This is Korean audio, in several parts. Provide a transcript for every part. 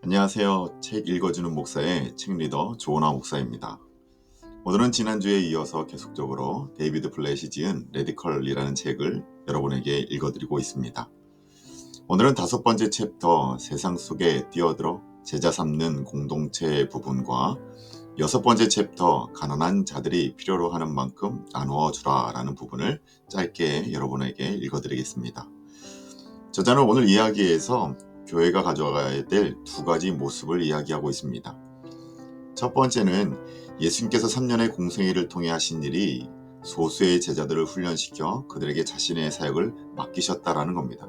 안녕하세요. 책 읽어주는 목사의 책 리더 조은하 목사입니다. 오늘은 지난주에 이어서 계속적으로 데이비드 플랫이 지은 레디컬이라는 책을 여러분에게 읽어드리고 있습니다. 오늘은 5번째 챕터 세상 속에 뛰어들어 제자 삼는 공동체 부분과 6번째 챕터 가난한 자들이 필요로 하는 만큼 나누어 주라 라는 부분을 짧게 여러분에게 읽어드리겠습니다. 저자는 오늘 이야기에서 교회가 가져가야 될 2가지 모습을 이야기하고 있습니다. 첫 번째는 예수님께서 3년의 공생애를 통해 하신 일이 소수의 제자들을 훈련시켜 그들에게 자신의 사역을 맡기셨다라는 겁니다.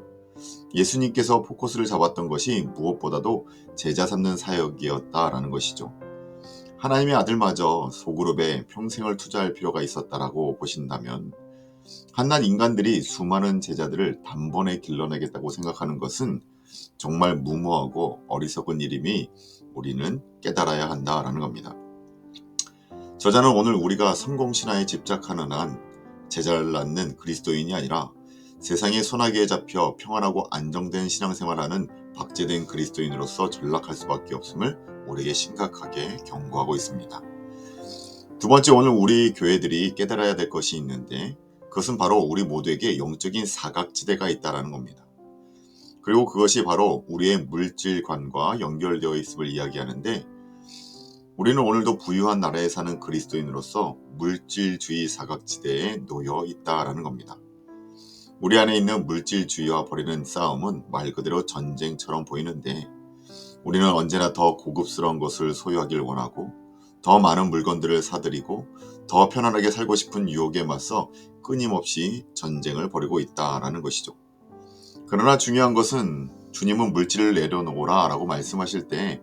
예수님께서 포커스를 잡았던 것이 무엇보다도 제자 삼는 사역이었다라는 것이죠. 하나님의 아들마저 소그룹에 평생을 투자할 필요가 있었다라고 보신다면 한낱 인간들이 수많은 제자들을 단번에 길러내겠다고 생각하는 것은 정말 무모하고 어리석은 일임이 우리는 깨달아야 한다라는 겁니다. 저자는 오늘 우리가 성공신화에 집착하는 한 제자를 낳는 그리스도인이 아니라 세상의 소나기에 잡혀 평안하고 안정된 신앙생활하는 박제된 그리스도인으로서 전락할 수밖에 없음을 우리에게 심각하게 경고하고 있습니다. 두 번째, 오늘 우리 교회들이 깨달아야 될 것이 있는데 그것은 바로 우리 모두에게 영적인 사각지대가 있다는 겁니다. 그리고 그것이 바로 우리의 물질관과 연결되어 있음을 이야기하는데 우리는 오늘도 부유한 나라에 사는 그리스도인으로서 물질주의 사각지대에 놓여 있다는 겁니다. 우리 안에 있는 물질주의와 벌이는 싸움은 말 그대로 전쟁처럼 보이는데 우리는 언제나 더 고급스러운 것을 소유하길 원하고 더 많은 물건들을 사들이고 더 편안하게 살고 싶은 유혹에 맞서 끊임없이 전쟁을 벌이고 있다는 것이죠. 그러나 중요한 것은 주님은 물질을 내려놓으라 라고 말씀하실 때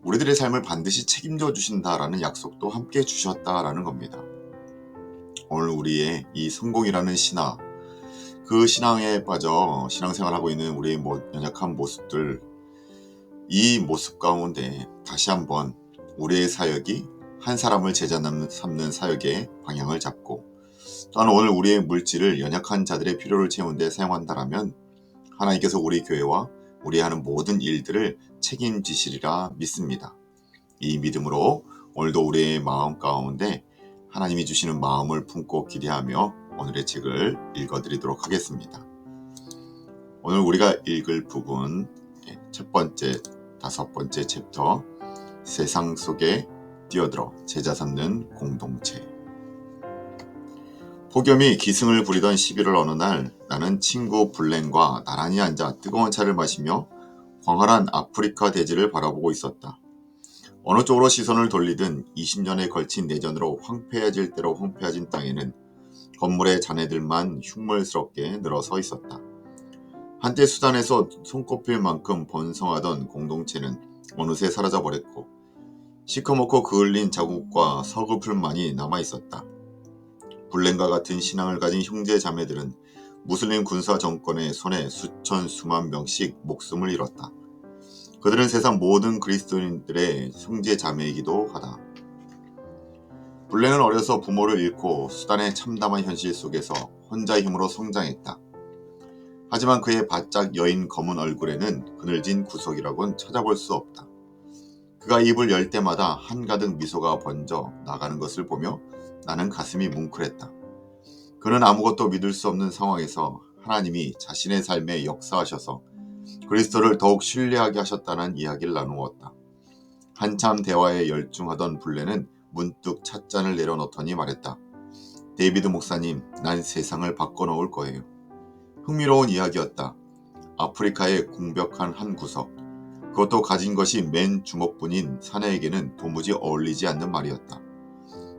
우리들의 삶을 반드시 책임져 주신다라는 약속도 함께 주셨다라는 겁니다. 오늘 우리의 이 성공이라는 신화, 그 신앙에 빠져 신앙생활하고 있는 우리의 연약한 모습들, 이 모습 가운데 다시 한번 우리의 사역이 한 사람을 제자 삼는 사역의 방향을 잡고 또한 오늘 우리의 물질을 연약한 자들의 필요를 채우는 데 사용한다라면 하나님께서 우리 교회와 우리 하는 모든 일들을 책임지시리라 믿습니다. 이 믿음으로 오늘도 우리의 마음 가운데 하나님이 주시는 마음을 품고 기대하며 오늘의 책을 읽어드리도록 하겠습니다. 오늘 우리가 읽을 부분 첫 번째, 5번째 챕터 세상 속에 뛰어들어 제자 삼는 공동체. 폭염이 기승을 부리던 11월 어느 날 나는 친구 블렌과 나란히 앉아 뜨거운 차를 마시며 광활한 아프리카 대지를 바라보고 있었다. 어느 쪽으로 시선을 돌리든 20년에 걸친 내전으로 황폐해질 대로 황폐해진 땅에는 건물의 잔해들만 흉물스럽게 늘어서 있었다. 한때 수단에서 손꼽힐 만큼 번성하던 공동체는 어느새 사라져버렸고 시커멓고 그을린 자국과 서글픔만이 남아있었다. 블렌과 같은 신앙을 가진 형제 자매들은 무슬림 군사 정권의 손에 수천 수만 명씩 목숨을 잃었다. 그들은 세상 모든 그리스도인들의 형제 자매이기도 하다. 블렌은 어려서 부모를 잃고 수단의 참담한 현실 속에서 혼자 힘으로 성장했다. 하지만 그의 바짝 여인 검은 얼굴에는 그늘진 구석이라곤 찾아볼 수 없다. 그가 입을 열 때마다 한가득 미소가 번져 나가는 것을 보며 나는 가슴이 뭉클했다. 그는 아무것도 믿을 수 없는 상황에서 하나님이 자신의 삶에 역사하셔서 그리스도를 더욱 신뢰하게 하셨다는 이야기를 나누었다. 한참 대화에 열중하던 블렌은 문득 찻잔을 내려놓더니 말했다. 데이비드 목사님, 난 세상을 바꿔놓을 거예요. 흥미로운 이야기였다. 아프리카의 공벽한 한 구석, 그것도 가진 것이 맨 주먹뿐인 사내에게는 도무지 어울리지 않는 말이었다.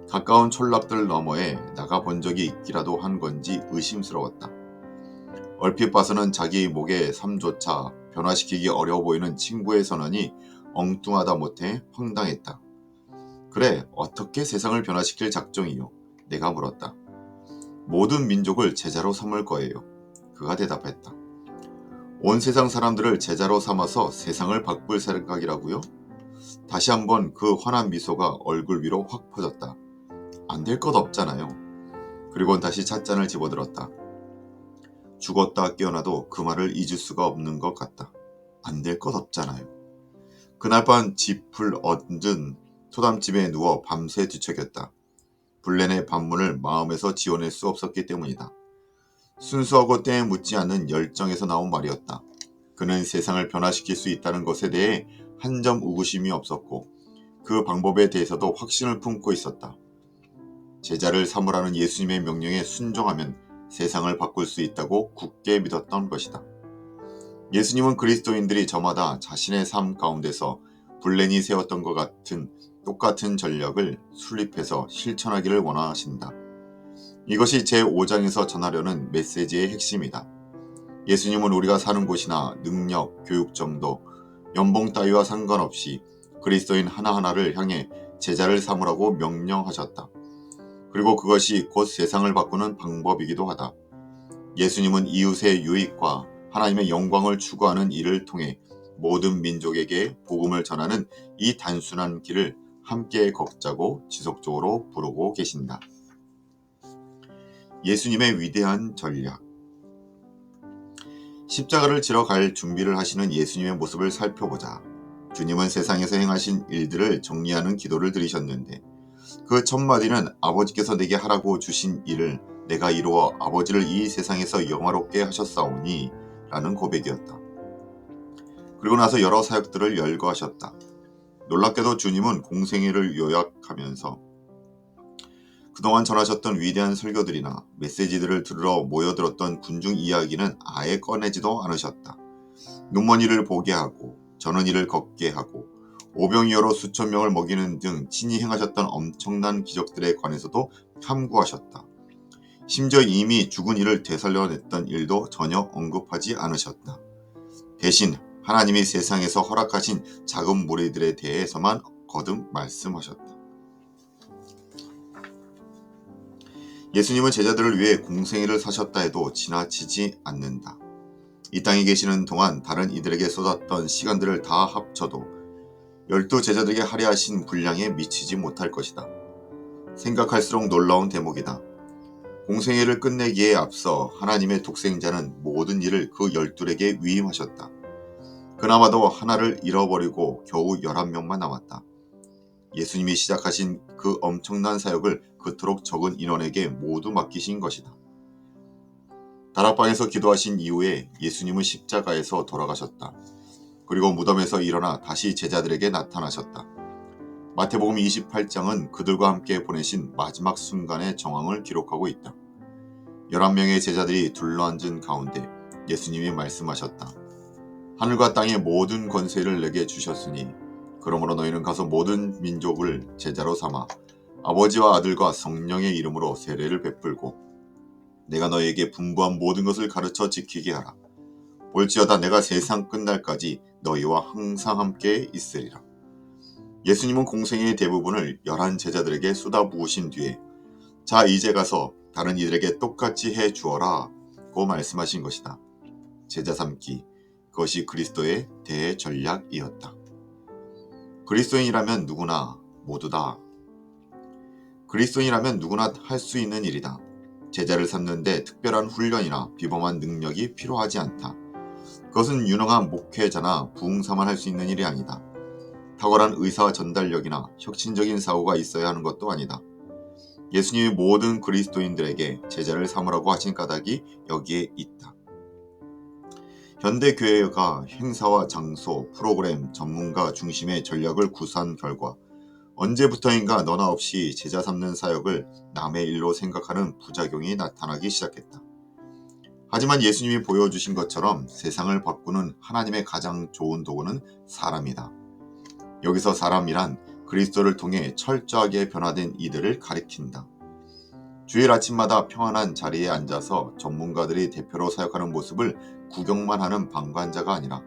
가까운 촌락들 너머에 나가본 적이 있기라도 한 건지 의심스러웠다. 얼핏 봐서는 자기 목의 삶조차 변화시키기 어려워 보이는 친구의 선언이 엉뚱하다 못해 황당했다. 그래, 어떻게 세상을 변화시킬 작정이요? 내가 물었다. 모든 민족을 제자로 삼을 거예요. 그가 대답했다. 온 세상 사람들을 제자로 삼아서 세상을 바꿀 생각이라고요? 다시 한번 그 환한 미소가 얼굴 위로 확 퍼졌다. 안 될 것 없잖아요. 그리고는 다시 찻잔을 집어들었다. 죽었다 깨어나도 그 말을 잊을 수가 없는 것 같다. 안 될 것 없잖아요. 그날 밤 짚을 얻은 토담집에 누워 밤새 뒤척였다. 블렌의 반문을 마음에서 지워낼 수 없었기 때문이다. 순수하고 때에 묻지 않는 열정에서 나온 말이었다. 그는 세상을 변화시킬 수 있다는 것에 대해 한 점 의구심이 없었고 그 방법에 대해서도 확신을 품고 있었다. 제자를 삼으라는 예수님의 명령에 순종하면 세상을 바꿀 수 있다고 굳게 믿었던 것이다. 예수님은 그리스도인들이 저마다 자신의 삶 가운데서 블렌이 세웠던 것 같은 똑같은 전략을 수립해서 실천하기를 원하신다. 이것이 제5장에서 전하려는 메시지의 핵심이다. 예수님은 우리가 사는 곳이나 능력, 교육 정도, 연봉 따위와 상관없이 그리스도인 하나하나를 향해 제자를 삼으라고 명령하셨다. 그리고 그것이 곧 세상을 바꾸는 방법이기도 하다. 예수님은 이웃의 유익과 하나님의 영광을 추구하는 일을 통해 모든 민족에게 복음을 전하는 이 단순한 길을 함께 걷자고 지속적으로 부르고 계신다. 예수님의 위대한 전략. 십자가를 지러 갈 준비를 하시는 예수님의 모습을 살펴보자. 주님은 세상에서 행하신 일들을 정리하는 기도를 드리셨는데 그 첫 마디는 아버지께서 내게 하라고 주신 일을 내가 이루어 아버지를 이 세상에서 영화롭게 하셨사오니 라는 고백이었다. 그리고 나서 여러 사역들을 열거하셨다. 놀랍게도 주님은 공생애를 요약하면서 그동안 전하셨던 위대한 설교들이나 메시지들을 들으러 모여들었던 군중 이야기는 아예 꺼내지도 않으셨다. 눈먼이를 보게 하고 저는 이를 걷게 하고 오병이어로 수천 명을 먹이는 등 친히 행하셨던 엄청난 기적들에 관해서도 탐구하셨다. 심지어 이미 죽은 이를 되살려냈던 일도 전혀 언급하지 않으셨다. 대신 하나님이 세상에서 허락하신 작은 무리들에 대해서만 거듭 말씀하셨다. 예수님은 제자들을 위해 공생애를 사셨다 해도 지나치지 않는다. 이 땅에 계시는 동안 다른 이들에게 쏟았던 시간들을 다 합쳐도 12 제자들에게 하려 하신 분량에 미치지 못할 것이다. 생각할수록 놀라운 대목이다. 공생애를 끝내기에 앞서 하나님의 독생자는 모든 일을 그 12에게 위임하셨다. 그나마도 하나를 잃어버리고 겨우 11명만 남았다. 예수님이 시작하신 그 엄청난 사역을 그토록 적은 인원에게 모두 맡기신 것이다. 다락방에서 기도하신 이후에 예수님은 십자가에서 돌아가셨다. 그리고 무덤에서 일어나 다시 제자들에게 나타나셨다. 마태복음 28장은 그들과 함께 보내신 마지막 순간의 정황을 기록하고 있다. 11명의 제자들이 둘러앉은 가운데 예수님이 말씀하셨다. 하늘과 땅의 모든 권세를 내게 주셨으니 그러므로 너희는 가서 모든 민족을 제자로 삼아 아버지와 아들과 성령의 이름으로 세례를 베풀고 내가 너희에게 분부한 모든 것을 가르쳐 지키게 하라. 볼지어다 내가 세상 끝날까지 너희와 항상 함께 있으리라. 예수님은 공생애의 대부분을 11 제자들에게 쏟아부으신 뒤에 자 이제 가서 다른 이들에게 똑같이 해 주어라 고 말씀하신 것이다. 제자 삼기, 그것이 그리스도의 대전략이었다. 그리스도인이라면 누구나 모두 다 그리스도인이라면 누구나 할 수 있는 일이다. 제자를 삼는데 특별한 훈련이나 비범한 능력이 필요하지 않다. 그것은 유능한 목회자나 부흥사만 할 수 있는 일이 아니다. 탁월한 의사 전달력이나 혁신적인 사고가 있어야 하는 것도 아니다. 예수님이 모든 그리스도인들에게 제자를 삼으라고 하신 까닭이 여기에 있다. 현대 교회가 행사와 장소, 프로그램, 전문가 중심의 전략을 구사한 결과 언제부터인가 너나 없이 제자 삼는 사역을 남의 일로 생각하는 부작용이 나타나기 시작했다. 하지만 예수님이 보여주신 것처럼 세상을 바꾸는 하나님의 가장 좋은 도구는 사람이다. 여기서 사람이란 그리스도를 통해 철저하게 변화된 이들을 가리킨다. 주일 아침마다 평안한 자리에 앉아서 전문가들이 대표로 사역하는 모습을 구경만 하는 방관자가 아니라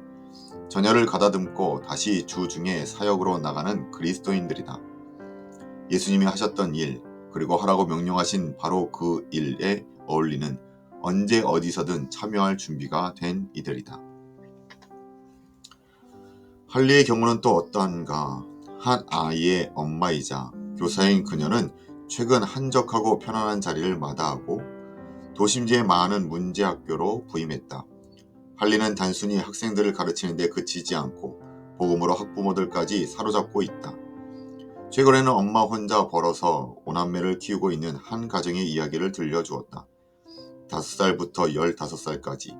전열을 가다듬고 다시 주중에 사역으로 나가는 그리스도인들이다. 예수님이 하셨던 일, 그리고 하라고 명령하신 바로 그 일에 어울리는 언제 어디서든 참여할 준비가 된 이들이다. 할리의 경우는 또 어떠한가? 한 아이의 엄마이자 교사인 그녀는 최근 한적하고 편안한 자리를 마다하고 도심지의 많은 문제학교로 부임했다. 할리는 단순히 학생들을 가르치는 데 그치지 않고 복음으로 학부모들까지 사로잡고 있다. 최근에는 엄마 혼자 벌어서 오남매를 키우고 있는 한 가정의 이야기를 들려주었다. 5살부터 15살까지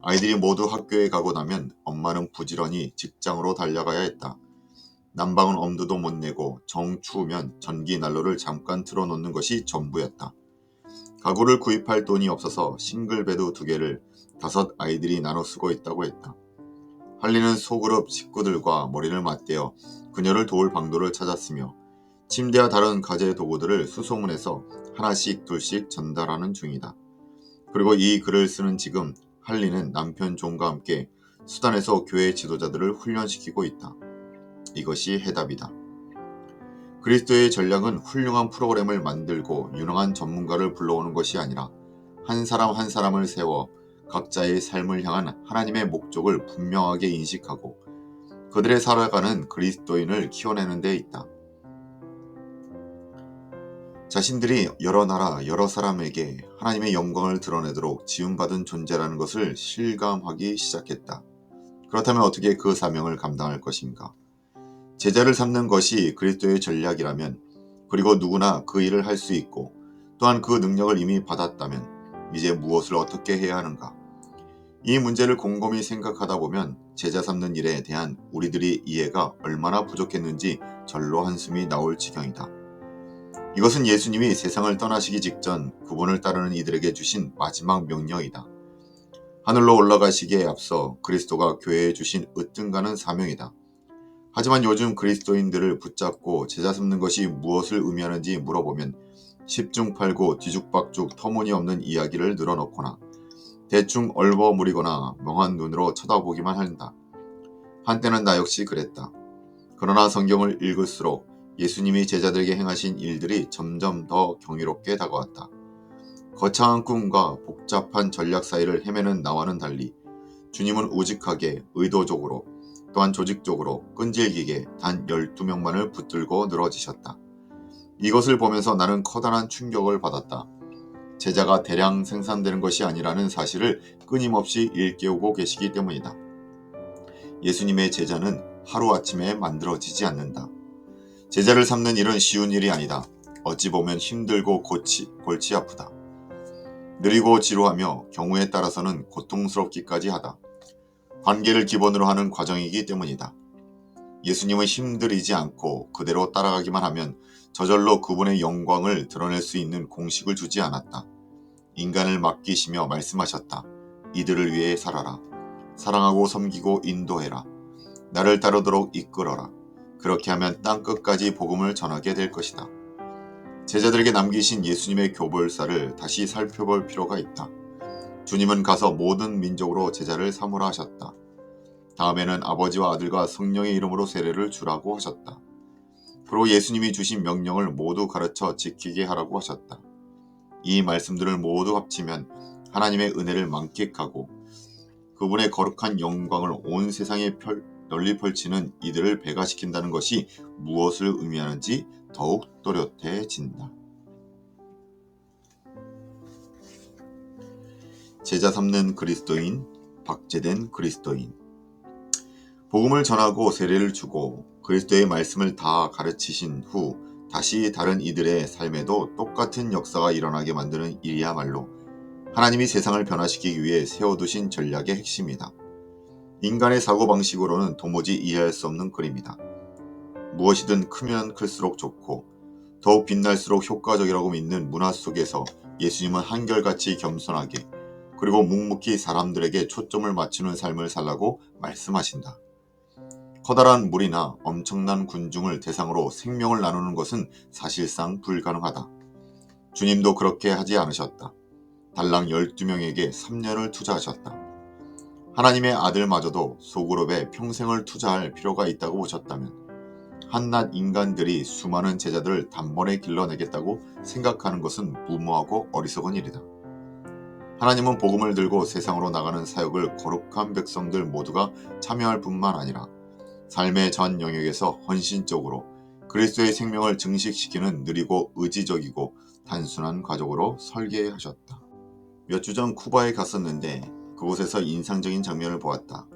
아이들이 모두 학교에 가고 나면 엄마는 부지런히 직장으로 달려가야 했다. 난방은 엄두도 못 내고 정 추우면 전기 난로를 잠깐 틀어놓는 것이 전부였다. 가구를 구입할 돈이 없어서 싱글베드 2개를 5 아이들이 나눠 쓰고 있다고 했다. 할리는 소그룹 식구들과 머리를 맞대어 그녀를 도울 방도를 찾았으며 침대와 다른 가재 도구들을 수소문해서 하나씩 둘씩 전달하는 중이다. 그리고 이 글을 쓰는 지금 할리는 남편 존과 함께 수단에서 교회 지도자들을 훈련시키고 있다. 이것이 해답이다. 그리스도의 전략은 훌륭한 프로그램을 만들고 유능한 전문가를 불러오는 것이 아니라 한 사람 한 사람을 세워 각자의 삶을 향한 하나님의 목적을 분명하게 인식하고 그들의 살아가는 그리스도인을 키워내는 데 있다. 자신들이 여러 나라, 여러 사람에게 하나님의 영광을 드러내도록 지음받은 존재라는 것을 실감하기 시작했다. 그렇다면 어떻게 그 사명을 감당할 것인가? 제자를 삼는 것이 그리스도의 전략이라면, 그리고 누구나 그 일을 할 수 있고 또한 그 능력을 이미 받았다면 이제 무엇을 어떻게 해야 하는가? 이 문제를 곰곰이 생각하다 보면 제자 삼는 일에 대한 우리들의 이해가 얼마나 부족했는지 절로 한숨이 나올 지경이다. 이것은 예수님이 세상을 떠나시기 직전 그분을 따르는 이들에게 주신 마지막 명령이다. 하늘로 올라가시기에 앞서 그리스도가 교회에 주신 으뜸가는 사명이다. 하지만 요즘 그리스도인들을 붙잡고 제자 삼는 것이 무엇을 의미하는지 물어보면 10중8구 뒤죽박죽 터무니없는 이야기를 늘어놓거나 대충 얼버무리거나 멍한 눈으로 쳐다보기만 한다. 한때는 나 역시 그랬다. 그러나 성경을 읽을수록 예수님이 제자들에게 행하신 일들이 점점 더 경이롭게 다가왔다. 거창한 꿈과 복잡한 전략 사이를 헤매는 나와는 달리 주님은 우직하게, 의도적으로, 또한 조직적으로 끈질기게 단 12명만을 붙들고 늘어지셨다. 이것을 보면서 나는 커다란 충격을 받았다. 제자가 대량 생산되는 것이 아니라는 사실을 끊임없이 일깨우고 계시기 때문이다. 예수님의 제자는 하루아침에 만들어지지 않는다. 제자를 삼는 일은 쉬운 일이 아니다. 어찌 보면 힘들고 골치 아프다. 느리고 지루하며 경우에 따라서는 고통스럽기까지 하다. 관계를 기본으로 하는 과정이기 때문이다. 예수님은 힘들이지 않고 그대로 따라가기만 하면 저절로 그분의 영광을 드러낼 수 있는 공식을 주지 않았다. 인간을 맡기시며 말씀하셨다. 이들을 위해 살아라. 사랑하고 섬기고 인도해라. 나를 따르도록 이끌어라. 그렇게 하면 땅끝까지 복음을 전하게 될 것이다. 제자들에게 남기신 예수님의 교벌사를 다시 살펴볼 필요가 있다. 주님은 가서 모든 민족으로 제자를 삼으라 하셨다. 다음에는 아버지와 아들과 성령의 이름으로 세례를 주라고 하셨다. 그리고 예수님이 주신 명령을 모두 가르쳐 지키게 하라고 하셨다. 이 말씀들을 모두 합치면 하나님의 은혜를 만끽하고 그분의 거룩한 영광을 온 세상에 널리 펼치는 이들을 배가시킨다는 것이 무엇을 의미하는지 더욱 또렷해진다. 제자 삼는 그리스도인, 박제된 그리스도인. 복음을 전하고 세례를 주고 그리스도의 말씀을 다 가르치신 후 다시 다른 이들의 삶에도 똑같은 역사가 일어나게 만드는 일이야말로 하나님이 세상을 변화시키기 위해 세워두신 전략의 핵심이다. 인간의 사고방식으로는 도무지 이해할 수 없는 그림이다. 무엇이든 크면 클수록 좋고 더욱 빛날수록 효과적이라고 믿는 문화 속에서 예수님은 한결같이 겸손하게 그리고 묵묵히 사람들에게 초점을 맞추는 삶을 살라고 말씀하신다. 커다란 무리나 엄청난 군중을 대상으로 생명을 나누는 것은 사실상 불가능하다. 주님도 그렇게 하지 않으셨다. 달랑 12명에게 3년을 투자하셨다. 하나님의 아들마저도 소그룹에 평생을 투자할 필요가 있다고 보셨다면 한낱 인간들이 수많은 제자들을 단번에 길러내겠다고 생각하는 것은 무모하고 어리석은 일이다. 하나님은 복음을 들고 세상으로 나가는 사역을 거룩한 백성들 모두가 참여할 뿐만 아니라 삶의 전 영역에서 헌신적으로 그리스도의 생명을 증식시키는 느리고 의지적이고 단순한 과정으로 설계하셨다. 몇 주 전 쿠바에 갔었는데 그곳에서 인상적인 장면을 보았다.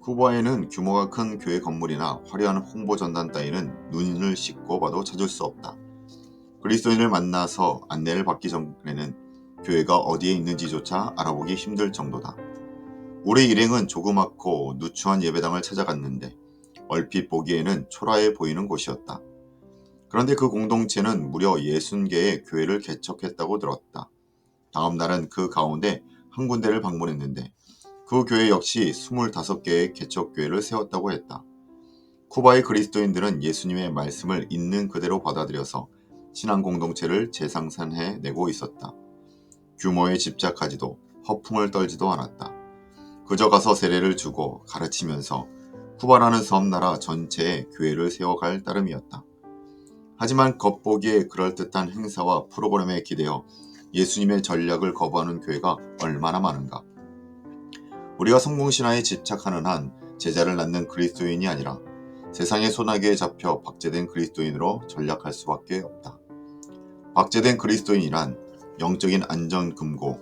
쿠바에는 규모가 큰 교회 건물이나 화려한 홍보 전단 따위는 눈을 씻고 봐도 찾을 수 없다. 그리스도인을 만나서 안내를 받기 전에는 교회가 어디에 있는지조차 알아보기 힘들 정도다. 우리 일행은 조그맣고 누추한 예배당을 찾아갔는데 얼핏 보기에는 초라해 보이는 곳이었다. 그런데 그 공동체는 무려 60개의 교회를 개척했다고 들었다. 다음 날은 그 가운데 한 군데를 방문했는데 그 교회 역시 25개의 개척교회를 세웠다고 했다. 쿠바의 그리스도인들은 예수님의 말씀을 있는 그대로 받아들여서 신앙 공동체를 재상산해내고 있었다. 규모에 집착하지도 허풍을 떨지도 않았다. 그저 가서 세례를 주고 가르치면서 쿠바라는 섬나라 전체에 교회를 세워갈 따름이었다. 하지만 겉보기에 그럴듯한 행사와 프로그램에 기대어 예수님의 전략을 거부하는 교회가 얼마나 많은가. 우리가 성공신화에 집착하는 한 제자를 낳는 그리스도인이 아니라 세상의 소나기에 잡혀 박제된 그리스도인으로 전락할 수밖에 없다. 박제된 그리스도인이란 영적인 안전금고,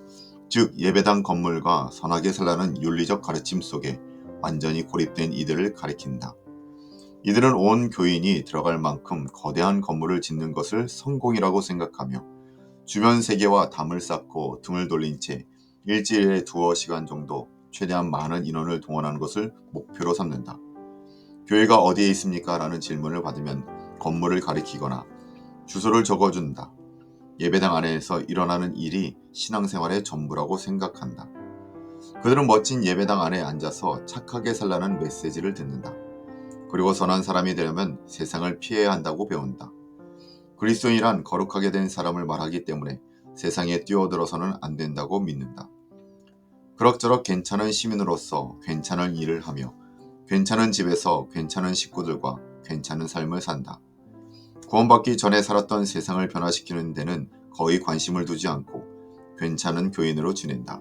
즉 예배당 건물과 선하게 살라는 윤리적 가르침 속에 완전히 고립된 이들을 가리킨다. 이들은 온 교인이 들어갈 만큼 거대한 건물을 짓는 것을 성공이라고 생각하며 주변 세계와 담을 쌓고 등을 돌린 채 일주일에 2시간 정도 최대한 많은 인원을 동원하는 것을 목표로 삼는다. 교회가 어디에 있습니까? 라는 질문을 받으면 건물을 가리키거나 주소를 적어준다. 예배당 안에서 일어나는 일이 신앙생활의 전부라고 생각한다. 그들은 멋진 예배당 안에 앉아서 착하게 살라는 메시지를 듣는다. 그리고 선한 사람이 되려면 세상을 피해야 한다고 배운다. 그리스도인이란 거룩하게 된 사람을 말하기 때문에 세상에 뛰어들어서는 안 된다고 믿는다. 그럭저럭 괜찮은 시민으로서 괜찮은 일을 하며 괜찮은 집에서 괜찮은 식구들과 괜찮은 삶을 산다. 구원받기 전에 살았던 세상을 변화시키는 데는 거의 관심을 두지 않고 괜찮은 교인으로 지낸다.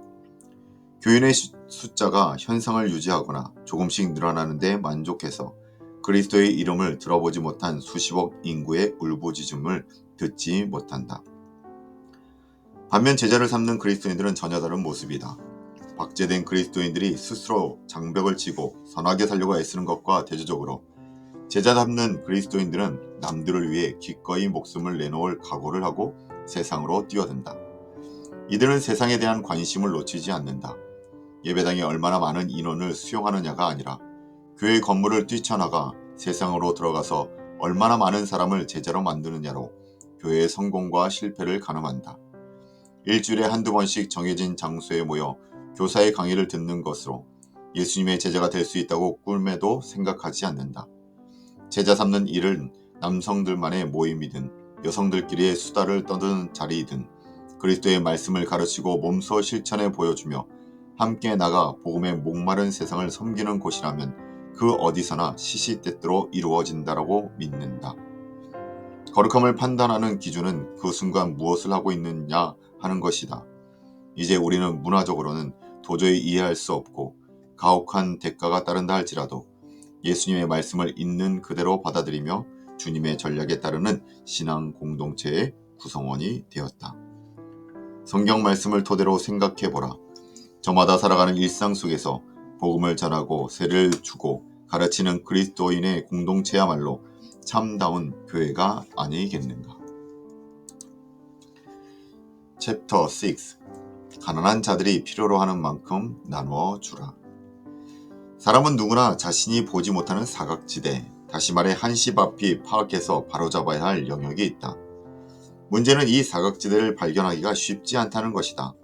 교인의 숫자가 현상을 유지하거나 조금씩 늘어나는 데 만족해서 그리스도의 이름을 들어보지 못한 수십억 인구의 울부짖음을 듣지 못한다. 반면 제자를 삼는 그리스도인들은 전혀 다른 모습이다. 박제된 그리스도인들이 스스로 장벽을 치고 선하게 살려고 애쓰는 것과 대조적으로 제자 삼는 그리스도인들은 남들을 위해 기꺼이 목숨을 내놓을 각오를 하고 세상으로 뛰어든다. 이들은 세상에 대한 관심을 놓치지 않는다. 예배당이 얼마나 많은 인원을 수용하느냐가 아니라 교회 건물을 뛰쳐나가 세상으로 들어가서 얼마나 많은 사람을 제자로 만드느냐로 교회의 성공과 실패를 가늠한다. 일주일에 한두 번씩 정해진 장소에 모여 교사의 강의를 듣는 것으로 예수님의 제자가 될 수 있다고 꿈에도 생각하지 않는다. 제자 삼는 일은 남성들만의 모임이든 여성들끼리의 수다를 떠드는 자리이든 그리스도의 말씀을 가르치고 몸소 실천해 보여주며 함께 나가 복음의 목마른 세상을 섬기는 곳이라면 그 어디서나 시시때때로 이루어진다라고 믿는다. 거룩함을 판단하는 기준은 그 순간 무엇을 하고 있느냐 하는 것이다. 이제 우리는 문화적으로는 도저히 이해할 수 없고 가혹한 대가가 따른다 할지라도 예수님의 말씀을 있는 그대로 받아들이며 주님의 전략에 따르는 신앙 공동체의 구성원이 되었다. 성경 말씀을 토대로 생각해보라. 저마다 살아가는 일상 속에서 복음을 전하고 세례를 주고 가르치는 그리스도인의 공동체야말로 참다운 교회가 아니겠는가. 챕터 6. 가난한 자들이 필요로 하는 만큼 나누어 주라. 사람은 누구나 자신이 보지 못하는 사각지대, 다시 말해 한시 앞이 파악해서 바로잡아야 할 영역이 있다. 문제는 이 사각지대를 발견하기가 쉽지 않다는 것이다.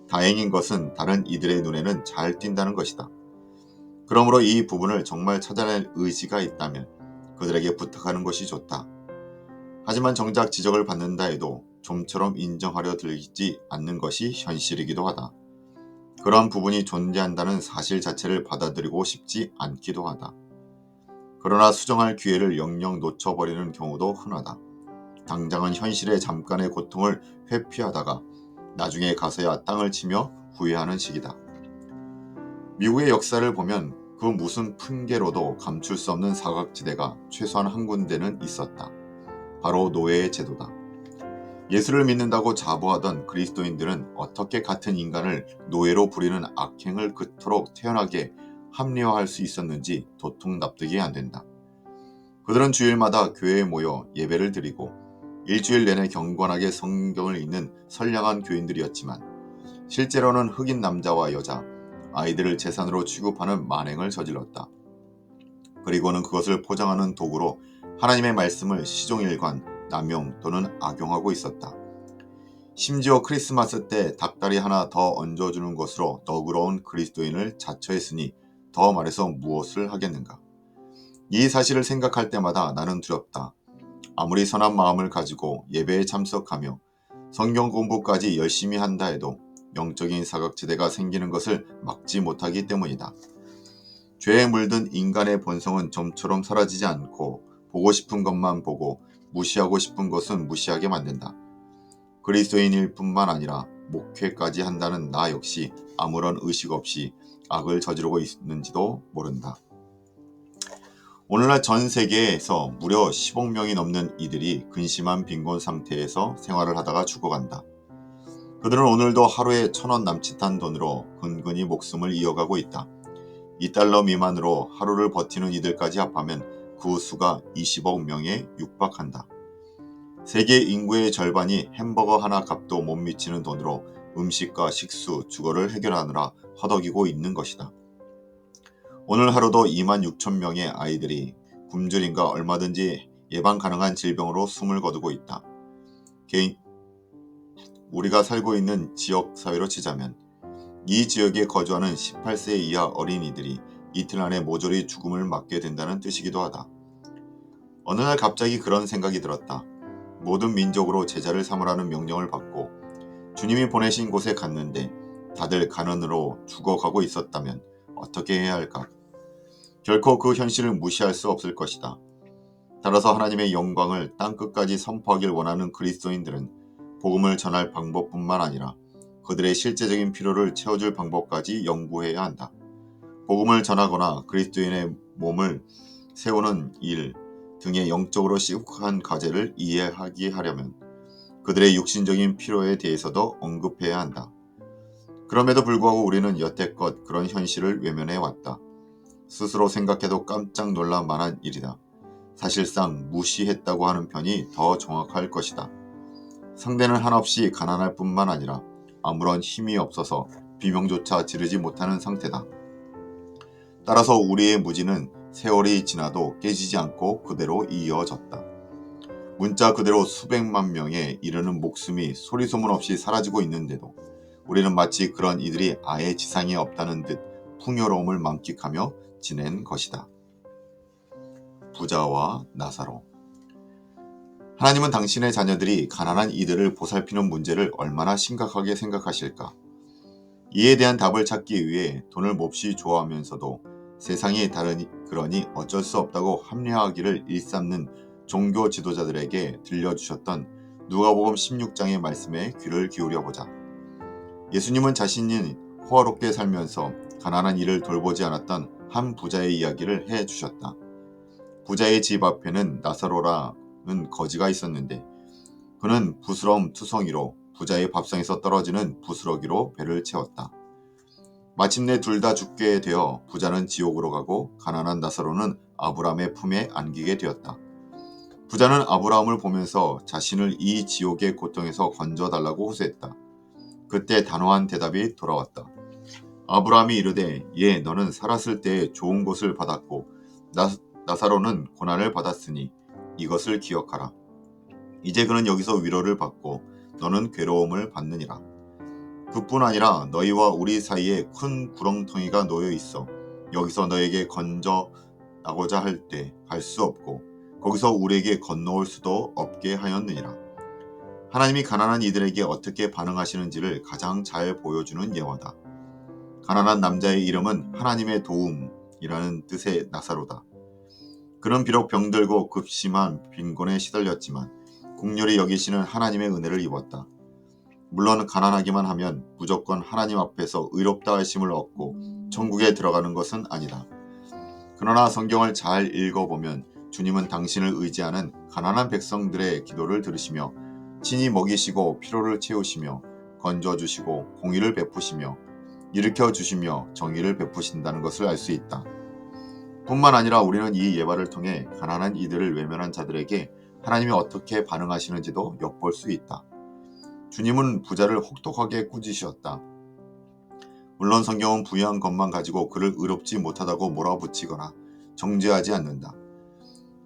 다행인 것은 다른 이들의 눈에는 잘 띈다는 것이다. 그러므로 이 부분을 정말 찾아낼 의지가 있다면 그들에게 부탁하는 것이 좋다. 하지만 정작 지적을 받는다 해도 좀처럼 인정하려 들지 않는 것이 현실이기도 하다. 그러한 부분이 존재한다는 사실 자체를 받아들이고 싶지 않기도 하다. 그러나 수정할 기회를 영영 놓쳐버리는 경우도 흔하다. 당장은 현실의 잠깐의 고통을 회피하다가 나중에 가서야 땅을 치며 후회하는 시기다. 미국의 역사를 보면 그 무슨 핑계로도 감출 수 없는 사각지대가 최소한 한 군데는 있었다. 바로 노예의 제도다. 예수를 믿는다고 자부하던 그리스도인들은 어떻게 같은 인간을 노예로 부리는 악행을 그토록 태연하게 합리화할 수 있었는지 도통 납득이 안 된다. 그들은 주일마다 교회에 모여 예배를 드리고 일주일 내내 경건하게 성경을 읽는 선량한 교인들이었지만 실제로는 흑인 남자와 여자, 아이들을 재산으로 취급하는 만행을 저질렀다. 그리고는 그것을 포장하는 도구로 하나님의 말씀을 시종일관 남용 또는 악용하고 있었다. 심지어 크리스마스 때 닭다리 하나 더 얹어주는 것으로 너그러운 그리스도인을 자처했으니 더 말해서 무엇을 하겠는가. 이 사실을 생각할 때마다 나는 두렵다. 아무리 선한 마음을 가지고 예배에 참석하며 성경 공부까지 열심히 한다 해도 영적인 사각지대가 생기는 것을 막지 못하기 때문이다. 죄에 물든 인간의 본성은 좀처럼 사라지지 않고 보고 싶은 것만 보고 무시하고 싶은 것은 무시하게 만든다. 그리스도인일 뿐만 아니라 목회까지 한다는 나 역시 아무런 의식 없이 악을 저지르고 있는지도 모른다. 오늘날 전 세계에서 무려 10억 명이 넘는 이들이 근심한 빈곤 상태에서 생활을 하다가 죽어간다. 그들은 오늘도 하루에 1,000원 남짓한 돈으로 근근히 목숨을 이어가고 있다. $2 미만으로 하루를 버티는 이들까지 합하면 그 수가 20억 명에 육박한다. 세계 인구의 절반이 햄버거 하나 값도 못 미치는 돈으로 음식과 식수, 주거를 해결하느라 허덕이고 있는 것이다. 오늘 하루도 26,000명의 아이들이 굶주림과 얼마든지 예방 가능한 질병으로 숨을 거두고 있다. 우리가 살고 있는 지역 사회로 치자면 이 지역에 거주하는 18세 이하 어린이들이 이틀 안에 모조리 죽음을 맞게 된다는 뜻이기도 하다. 어느 날 갑자기 그런 생각이 들었다. 모든 민족으로 제자를 삼으라는 명령을 받고 주님이 보내신 곳에 갔는데 다들 가난으로 죽어가고 있었다면 어떻게 해야 할까? 결코 그 현실을 무시할 수 없을 것이다. 따라서 하나님의 영광을 땅끝까지 선포하길 원하는 그리스도인들은 복음을 전할 방법뿐만 아니라 그들의 실제적인 필요를 채워줄 방법까지 연구해야 한다. 복음을 전하거나 그리스도인의 몸을 세우는 일 등의 영적으로 시급한 과제를 이해하게 하려면 그들의 육신적인 필요에 대해서도 언급해야 한다. 그럼에도 불구하고 우리는 여태껏 그런 현실을 외면해 왔다. 스스로 생각해도 깜짝 놀랄 만한 일이다. 사실상 무시했다고 하는 편이 더 정확할 것이다. 상대는 한없이 가난할 뿐만 아니라 아무런 힘이 없어서 비명조차 지르지 못하는 상태다. 따라서 우리의 무지는 세월이 지나도 깨지지 않고 그대로 이어졌다. 문자 그대로 수백만 명에 이르는 목숨이 소리소문 없이 사라지고 있는데도 우리는 마치 그런 이들이 아예 지상에 없다는 듯 풍요로움을 만끽하며 지낸 것이다. 부자와 나사로. 하나님은 당신의 자녀들이 가난한 이들을 보살피는 문제를 얼마나 심각하게 생각하실까? 이에 대한 답을 찾기 위해 돈을 몹시 좋아하면서도 세상이 그러니 어쩔 수 없다고 합리화하기를 일삼는 종교 지도자들에게 들려주셨던 누가복음 16장의 말씀에 귀를 기울여보자. 예수님은 자신이 호화롭게 살면서 가난한 이를 돌보지 않았던 한 부자의 이야기를 해주셨다. 부자의 집 앞에는 나사로라는 거지가 있었는데 그는 부스럼 투성이로 부자의 밥상에서 떨어지는 부스러기로 배를 채웠다. 마침내 둘 다 죽게 되어 부자는 지옥으로 가고 가난한 나사로는 아브라함의 품에 안기게 되었다. 부자는 아브라함을 보면서 자신을 이 지옥의 고통에서 건져달라고 호소했다. 그때 단호한 대답이 돌아왔다. 아브라함이 이르되 예 너는 살았을 때 좋은 것을 받았고 나사로는 고난을 받았으니 이것을 기억하라. 이제 그는 여기서 위로를 받고 너는 괴로움을 받느니라. 그뿐 아니라 너희와 우리 사이에 큰 구렁텅이가 놓여 있어 여기서 너에게 건져 나고자 할 때 갈 수 없고 거기서 우리에게 건너올 수도 없게 하였느니라. 하나님이 가난한 이들에게 어떻게 반응하시는지를 가장 잘 보여주는 예화다. 가난한 남자의 이름은 하나님의 도움이라는 뜻의 나사로다. 그는 비록 병들고 급심한 빈곤에 시달렸지만 긍휼히 여기시는 하나님의 은혜를 입었다. 물론 가난하기만 하면 무조건 하나님 앞에서 의롭다 하심을 얻고 천국에 들어가는 것은 아니다. 그러나 성경을 잘 읽어보면 주님은 당신을 의지하는 가난한 백성들의 기도를 들으시며 친히 먹이시고 피로를 채우시며 건져주시고 공의를 베푸시며 일으켜 주시며 정의를 베푸신다는 것을 알 수 있다. 뿐만 아니라 우리는 이 예화를 통해 가난한 이들을 외면한 자들에게 하나님이 어떻게 반응하시는지도 엿볼 수 있다. 주님은 부자를 혹독하게 꾸짖으셨다. 물론 성경은 부유한 것만 가지고 그를 의롭지 못하다고 몰아붙이거나 정죄하지 않는다.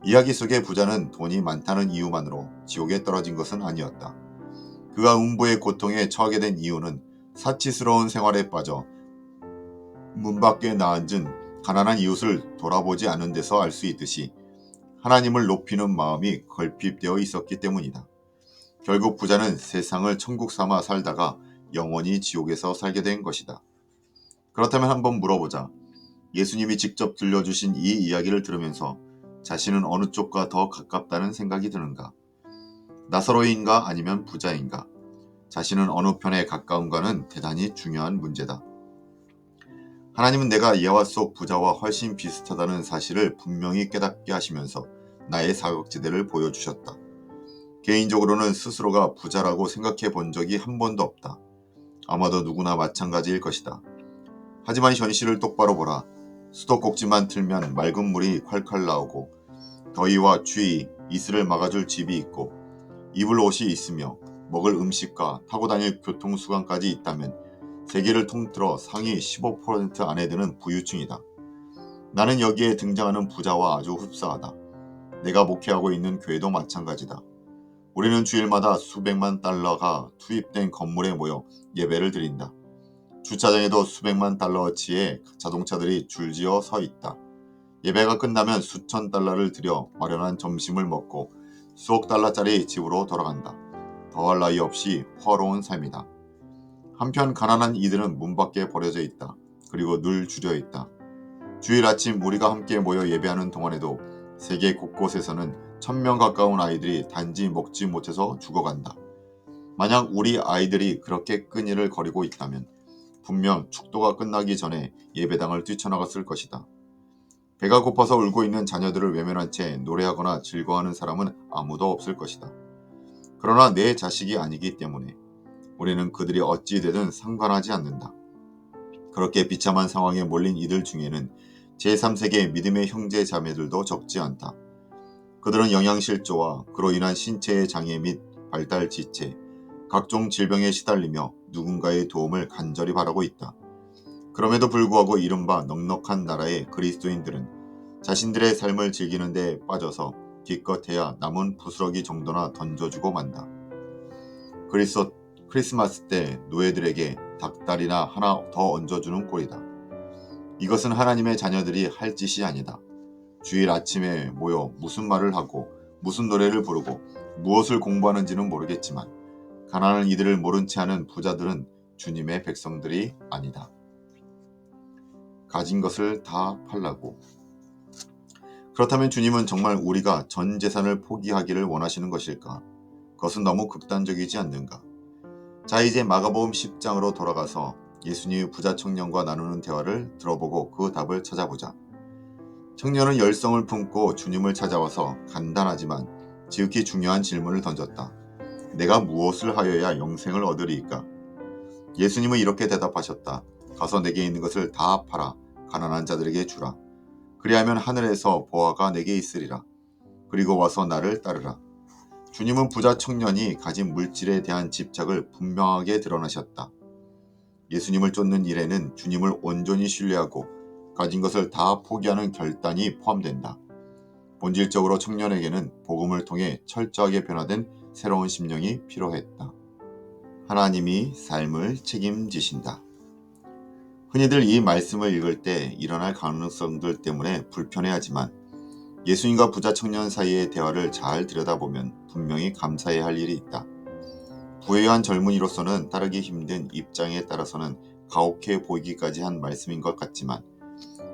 이야기 속의 부자는 돈이 많다는 이유만으로 지옥에 떨어진 것은 아니었다. 그가 음부의 고통에 처하게 된 이유는 사치스러운 생활에 빠져 문 밖에 나앉은 가난한 이웃을 돌아보지 않은 데서 알 수 있듯이 하나님을 높이는 마음이 걸핍되어 있었기 때문이다. 결국 부자는 세상을 천국 삼아 살다가 영원히 지옥에서 살게 된 것이다. 그렇다면 한번 물어보자. 예수님이 직접 들려주신 이 이야기를 들으면서 자신은 어느 쪽과 더 가깝다는 생각이 드는가? 나사로인가 아니면 부자인가? 자신은 어느 편에 가까운가는 대단히 중요한 문제다. 하나님은 내가 예화 속 부자와 훨씬 비슷하다는 사실을 분명히 깨닫게 하시면서 나의 사각지대를 보여주셨다. 개인적으로는 스스로가 부자라고 생각해 본 적이 한 번도 없다. 아마도 누구나 마찬가지일 것이다. 하지만 현실을 똑바로 보라. 수도꼭지만 틀면 맑은 물이 콸콸 나오고 더위와 추위, 이슬을 막아줄 집이 있고 입을 옷이 있으며 먹을 음식과 타고 다닐 교통수단까지 있다면 세계를 통틀어 상위 15% 안에 드는 부유층이다. 나는 여기에 등장하는 부자와 아주 흡사하다. 내가 목회하고 있는 교회도 마찬가지다. 우리는 주일마다 수백만 달러가 투입된 건물에 모여 예배를 드린다. 주차장에도 수백만 달러어치의 자동차들이 줄지어 서 있다. 예배가 끝나면 수천 달러를 들여 마련한 점심을 먹고 수억 달러짜리 집으로 돌아간다. 더할 나위 없이 화로운 삶이다. 한편 가난한 이들은 문 밖에 버려져 있다. 그리고 늘 줄여 있다. 주일 아침 우리가 함께 모여 예배하는 동안에도 세계 곳곳에서는 1000명 가까운 아이들이 단지 먹지 못해서 죽어간다. 만약 우리 아이들이 그렇게 끈일을 거리고 있다면 분명 축도가 끝나기 전에 예배당을 뛰쳐나갔을 것이다. 배가 고파서 울고 있는 자녀들을 외면한 채 노래하거나 즐거워하는 사람은 아무도 없을 것이다. 그러나 내 자식이 아니기 때문에 우리는 그들이 어찌 되든 상관하지 않는다. 그렇게 비참한 상황에 몰린 이들 중에는 제3세계 믿음의 형제 자매들도 적지 않다. 그들은 영양실조와 그로 인한 신체의 장애 및 발달 지체, 각종 질병에 시달리며 누군가의 도움을 간절히 바라고 있다. 그럼에도 불구하고 이른바 넉넉한 나라의 그리스도인들은 자신들의 삶을 즐기는 데 빠져서 기껏해야 남은 부스러기 정도나 던져주고 만다. 크리스마스 때 노예들에게 닭다리나 하나 더 얹어주는 꼴이다. 이것은 하나님의 자녀들이 할 짓이 아니다. 주일 아침에 모여 무슨 말을 하고 무슨 노래를 부르고 무엇을 공부하는지는 모르겠지만 가난한 이들을 모른 채 하는 부자들은 주님의 백성들이 아니다. 가진 것을 다 팔라고. 그렇다면 주님은 정말 우리가 전 재산을 포기하기를 원하시는 것일까? 그것은 너무 극단적이지 않는가? 자, 이제 마가복음 10장으로 돌아가서 예수님이 부자 청년과 나누는 대화를 들어보고 그 답을 찾아보자. 청년은 열성을 품고 주님을 찾아와서 간단하지만 지극히 중요한 질문을 던졌다. 내가 무엇을 하여야 영생을 얻으리이까? 예수님은 이렇게 대답하셨다. 가서 내게 있는 것을 다 팔아 가난한 자들에게 주라. 그리하면 하늘에서 보화가 내게 있으리라. 그리고 와서 나를 따르라. 주님은 부자 청년이 가진 물질에 대한 집착을 분명하게 드러내셨다. 예수님을 쫓는 일에는 주님을 온전히 신뢰하고 가진 것을 다 포기하는 결단이 포함된다. 본질적으로 청년에게는 복음을 통해 철저하게 변화된 새로운 심령이 필요했다. 하나님이 삶을 책임지신다. 흔히들 이 말씀을 읽을 때 일어날 가능성들 때문에 불편해하지만 예수님과 부자 청년 사이의 대화를 잘 들여다보면 분명히 감사해야 할 일이 있다. 부유한 젊은이로서는 따르기 힘든 입장에 따라서는 가혹해 보이기까지 한 말씀인 것 같지만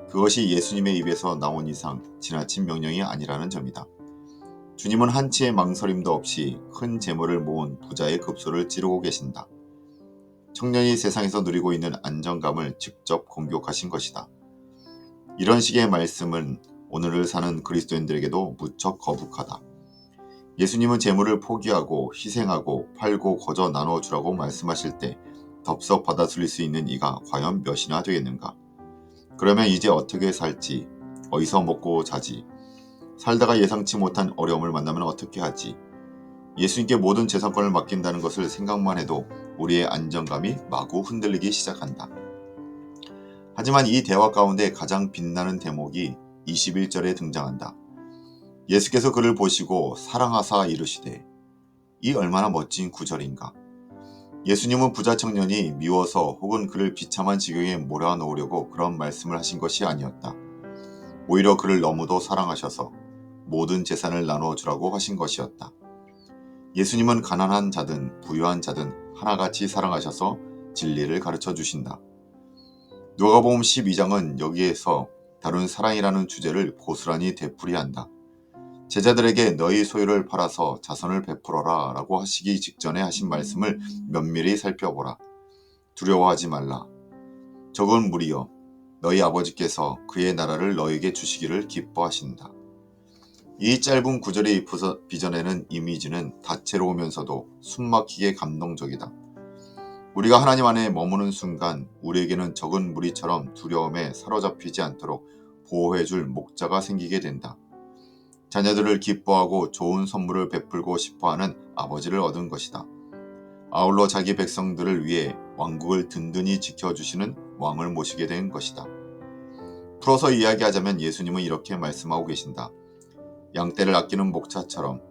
그것이 예수님의 입에서 나온 이상 지나친 명령이 아니라는 점이다. 주님은 한치의 망설임도 없이 큰 재물을 모은 부자의 급소를 찌르고 계신다. 청년이 세상에서 누리고 있는 안정감을 직접 공격하신 것이다. 이런 식의 말씀은 오늘을 사는 그리스도인들에게도 무척 거북하다. 예수님은 재물을 포기하고 희생하고 팔고 거저 나누어 주라고 말씀하실 때 덥석 받아들일 수 있는 이가 과연 몇이나 되겠는가? 그러면 이제 어떻게 살지? 어디서 먹고 자지? 살다가 예상치 못한 어려움을 만나면 어떻게 하지? 예수님께 모든 재산권을 맡긴다는 것을 생각만 해도 우리의 안정감이 마구 흔들리기 시작한다. 하지만 이 대화 가운데 가장 빛나는 대목이 21절에 등장한다. 예수께서 그를 보시고 사랑하사 이르시되, 이 얼마나 멋진 구절인가. 예수님은 부자 청년이 미워서 혹은 그를 비참한 지경에 몰아넣으려고 그런 말씀을 하신 것이 아니었다. 오히려 그를 너무도 사랑하셔서 모든 재산을 나누어 주라고 하신 것이었다. 예수님은 가난한 자든 부유한 자든 하나같이 사랑하셔서 진리를 가르쳐 주신다. 누가복음 12장은 여기에서 다룬 사랑이라는 주제를 고스란히 되풀이한다. 제자들에게 너희 소유를 팔아서 자선을 베풀어라 라고 하시기 직전에 하신 말씀을 면밀히 살펴보라. 두려워하지 말라. 적은 무리여, 너희 아버지께서 그의 나라를 너희에게 주시기를 기뻐하신다. 이 짧은 구절이 빚어내는 이미지는 다채로우면서도 숨막히게 감동적이다. 우리가 하나님 안에 머무는 순간 우리에게는 적은 무리처럼 두려움에 사로잡히지 않도록 보호해줄 목자가 생기게 된다. 자녀들을 기뻐하고 좋은 선물을 베풀고 싶어하는 아버지를 얻은 것이다. 아울러 자기 백성들을 위해 왕국을 든든히 지켜주시는 왕을 모시게 된 것이다. 풀어서 이야기하자면 예수님은 이렇게 말씀하고 계신다. 양떼를 아끼는 목자처럼,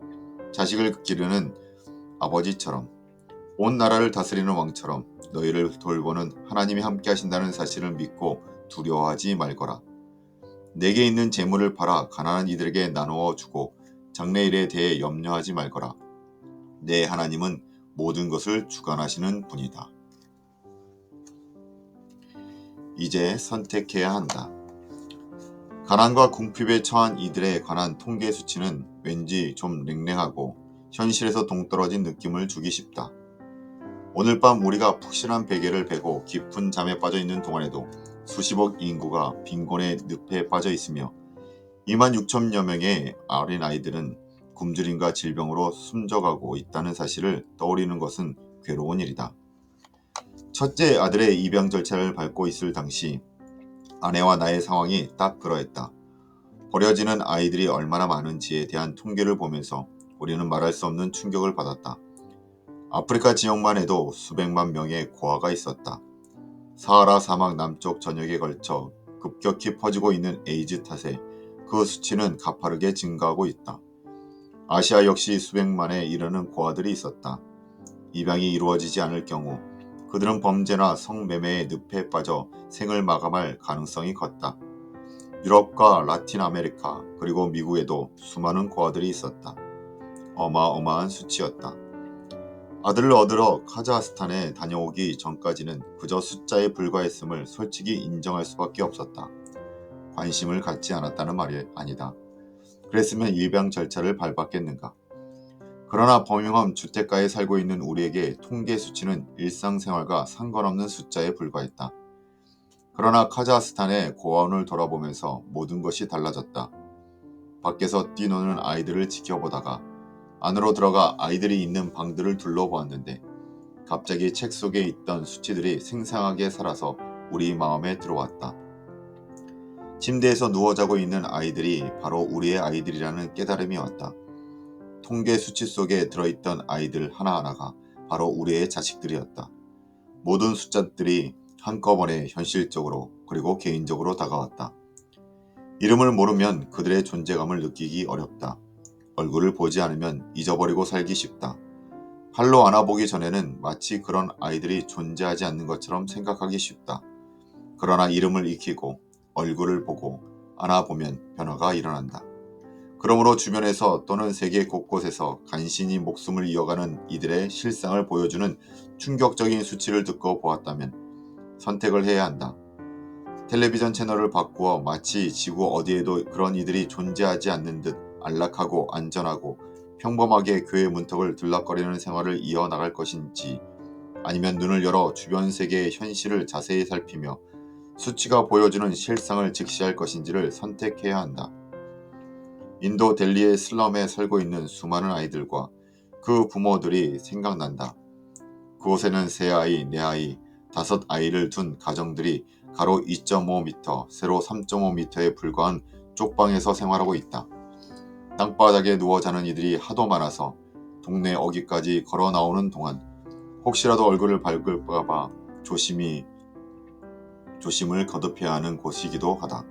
자식을 기르는 아버지처럼, 온 나라를 다스리는 왕처럼 너희를 돌보는 하나님이 함께 하신다는 사실을 믿고 두려워하지 말거라. 내게 있는 재물을 팔아 가난한 이들에게 나누어 주고 장래일에 대해 염려하지 말거라. 내 하나님은 모든 것을 주관하시는 분이다. 이제 선택해야 한다. 가난과 궁핍에 처한 이들에 관한 통계 수치는 왠지 좀 냉랭하고 현실에서 동떨어진 느낌을 주기 쉽다. 오늘 밤 우리가 푹신한 베개를 베고 깊은 잠에 빠져 있는 동안에도 수십억 인구가 빈곤의 늪에 빠져 있으며 2만 6천여 명의 어린 아이들은 굶주림과 질병으로 숨져가고 있다는 사실을 떠올리는 것은 괴로운 일이다. 첫째 아들의 입양 절차를 밟고 있을 당시 아내와 나의 상황이 딱 그러했다. 버려지는 아이들이 얼마나 많은지에 대한 통계를 보면서 우리는 말할 수 없는 충격을 받았다. 아프리카 지역만 해도 수백만 명의 고아가 있었다. 사하라 사막 남쪽 전역에 걸쳐 급격히 퍼지고 있는 에이즈 탓에 그 수치는 가파르게 증가하고 있다. 아시아 역시 수백만에 이르는 고아들이 있었다. 입양이 이루어지지 않을 경우 그들은 범죄나 성매매의 늪에 빠져 생을 마감할 가능성이 컸다. 유럽과 라틴 아메리카 그리고 미국에도 수많은 고아들이 있었다. 어마어마한 수치였다. 아들을 얻으러 카자흐스탄에 다녀오기 전까지는 그저 숫자에 불과했음을 솔직히 인정할 수밖에 없었다. 관심을 갖지 않았다는 말이 아니다. 그랬으면 입양 절차를 밟았겠는가. 그러나 범용함 주택가에 살고 있는 우리에게 통계 수치는 일상생활과 상관없는 숫자에 불과했다. 그러나 카자흐스탄의 고아원을 돌아보면서 모든 것이 달라졌다. 밖에서 뛰노는 아이들을 지켜보다가 안으로 들어가 아이들이 있는 방들을 둘러보았는데 갑자기 책 속에 있던 수치들이 생생하게 살아서 우리 마음에 들어왔다. 침대에서 누워 자고 있는 아이들이 바로 우리의 아이들이라는 깨달음이 왔다. 통계 수치 속에 들어있던 아이들 하나하나가 바로 우리의 자식들이었다. 모든 숫자들이 한꺼번에 현실적으로 그리고 개인적으로 다가왔다. 이름을 모르면 그들의 존재감을 느끼기 어렵다. 얼굴을 보지 않으면 잊어버리고 살기 쉽다. 팔로 안아보기 전에는 마치 그런 아이들이 존재하지 않는 것처럼 생각하기 쉽다. 그러나 이름을 익히고 얼굴을 보고 안아보면 변화가 일어난다. 그러므로 주변에서 또는 세계 곳곳에서 간신히 목숨을 이어가는 이들의 실상을 보여주는 충격적인 수치를 듣고 보았다면 선택을 해야 한다. 텔레비전 채널을 바꾸어 마치 지구 어디에도 그런 이들이 존재하지 않는 듯 안락하고 안전하고 평범하게 교회 문턱을 들락거리는 생활을 이어나갈 것인지 아니면 눈을 열어 주변 세계의 현실을 자세히 살피며 수치가 보여주는 실상을 직시할 것인지를 선택해야 한다. 인도 델리의 슬럼에 살고 있는 수많은 아이들과 그 부모들이 생각난다. 그곳에는 3아이, 4아이, 5아이를 둔 가정들이 가로 2.5m, 세로 3.5m에 불과한 쪽방에서 생활하고 있다. 땅바닥에 누워 자는 이들이 하도 많아서 동네 어귀까지 걸어 나오는 동안 혹시라도 얼굴을 밟을까봐 조심을 거듭해야 하는 곳이기도 하다.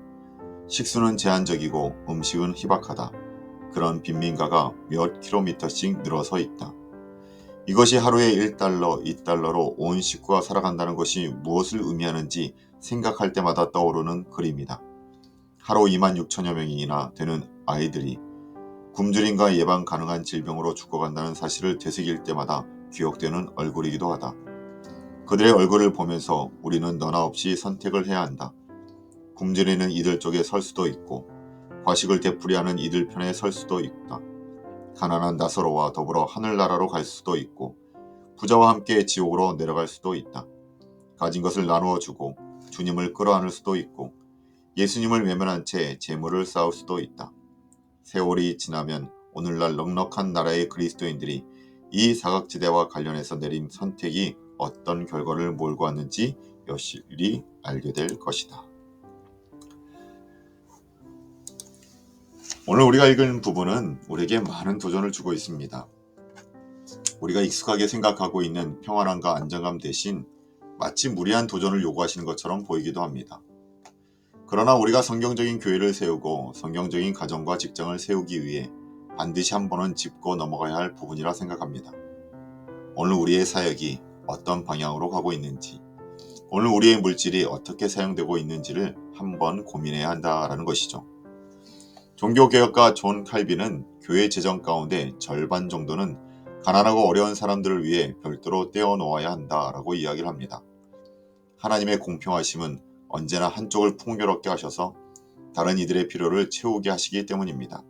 식수는 제한적이고 음식은 희박하다. 그런 빈민가가 몇 킬로미터씩 늘어서 있다. 이것이 하루에 1달러, 2달러로 온 식구가 살아간다는 것이 무엇을 의미하는지 생각할 때마다 떠오르는 그림이다. 하루 26,000여 명이나 되는 아이들이 굶주림과 예방 가능한 질병으로 죽어간다는 사실을 되새길 때마다 기억되는 얼굴이기도 하다. 그들의 얼굴을 보면서 우리는 너나 없이 선택을 해야 한다. 굶주리는 이들 쪽에 설 수도 있고 과식을 되풀이하는 이들 편에 설 수도 있다. 가난한 나사로와 더불어 하늘나라로 갈 수도 있고 부자와 함께 지옥으로 내려갈 수도 있다. 가진 것을 나누어 주고 주님을 끌어안을 수도 있고 예수님을 외면한 채 재물을 쌓을 수도 있다. 세월이 지나면 오늘날 넉넉한 나라의 그리스도인들이 이 사각지대와 관련해서 내린 선택이 어떤 결과를 몰고 왔는지 여실히 알게 될 것이다. 오늘 우리가 읽은 부분은 우리에게 많은 도전을 주고 있습니다. 우리가 익숙하게 생각하고 있는 평안함과 안정감 대신 마치 무리한 도전을 요구하시는 것처럼 보이기도 합니다. 그러나 우리가 성경적인 교회를 세우고 성경적인 가정과 직장을 세우기 위해 반드시 한 번은 짚고 넘어가야 할 부분이라 생각합니다. 오늘 우리의 사역이 어떤 방향으로 가고 있는지, 오늘 우리의 물질이 어떻게 사용되고 있는지를 한번 고민해야 한다라는 것이죠. 종교개혁가 존 칼빈은 교회 재정 가운데 절반 정도는 가난하고 어려운 사람들을 위해 별도로 떼어놓아야 한다라고 이야기를 합니다. 하나님의 공평하심은 언제나 한쪽을 풍요롭게 하셔서 다른 이들의 필요를 채우게 하시기 때문입니다.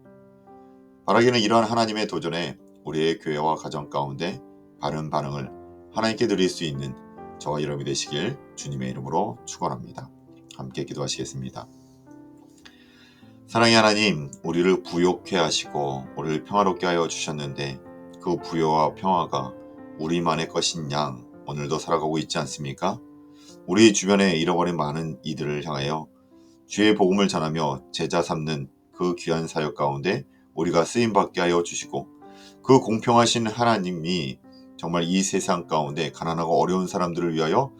바라기는 이러한 하나님의 도전에 우리의 교회와 가정 가운데 바른 반응을 하나님께 드릴 수 있는 저와 여러분이 되시길 주님의 이름으로 축원합니다. 함께 기도하시겠습니다. 사랑의 하나님, 우리를 부욕해 하시고 우리를 평화롭게 하여 주셨는데 그 부요와 평화가 우리만의 것인 양 오늘도 살아가고 있지 않습니까? 우리 주변에 잃어버린 많은 이들을 향하여 주의 복음을 전하며 제자 삼는 그 귀한 사역 가운데 우리가 쓰임받게 하여 주시고 그 공평하신 하나님이 정말 이 세상 가운데 가난하고 어려운 사람들을 위하여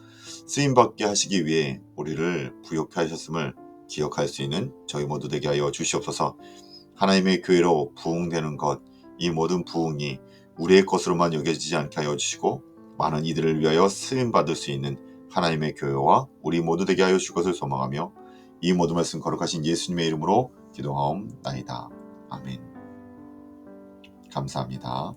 쓰임받게 하시기 위해 우리를 부욕해 하셨음을 기억할 수 있는 저희 모두 되게 하여 주시옵소서. 하나님의 교회로 부흥되는 것, 이 모든 부흥이 우리의 것으로만 여겨지지 않게 하여 주시고 많은 이들을 위하여 쓰임받을 수 있는 하나님의 교회와 우리 모두 되게 하여 주실 것을 소망하며 이 모든 말씀 거룩하신 예수님의 이름으로 기도하옵나이다. 아멘. 감사합니다.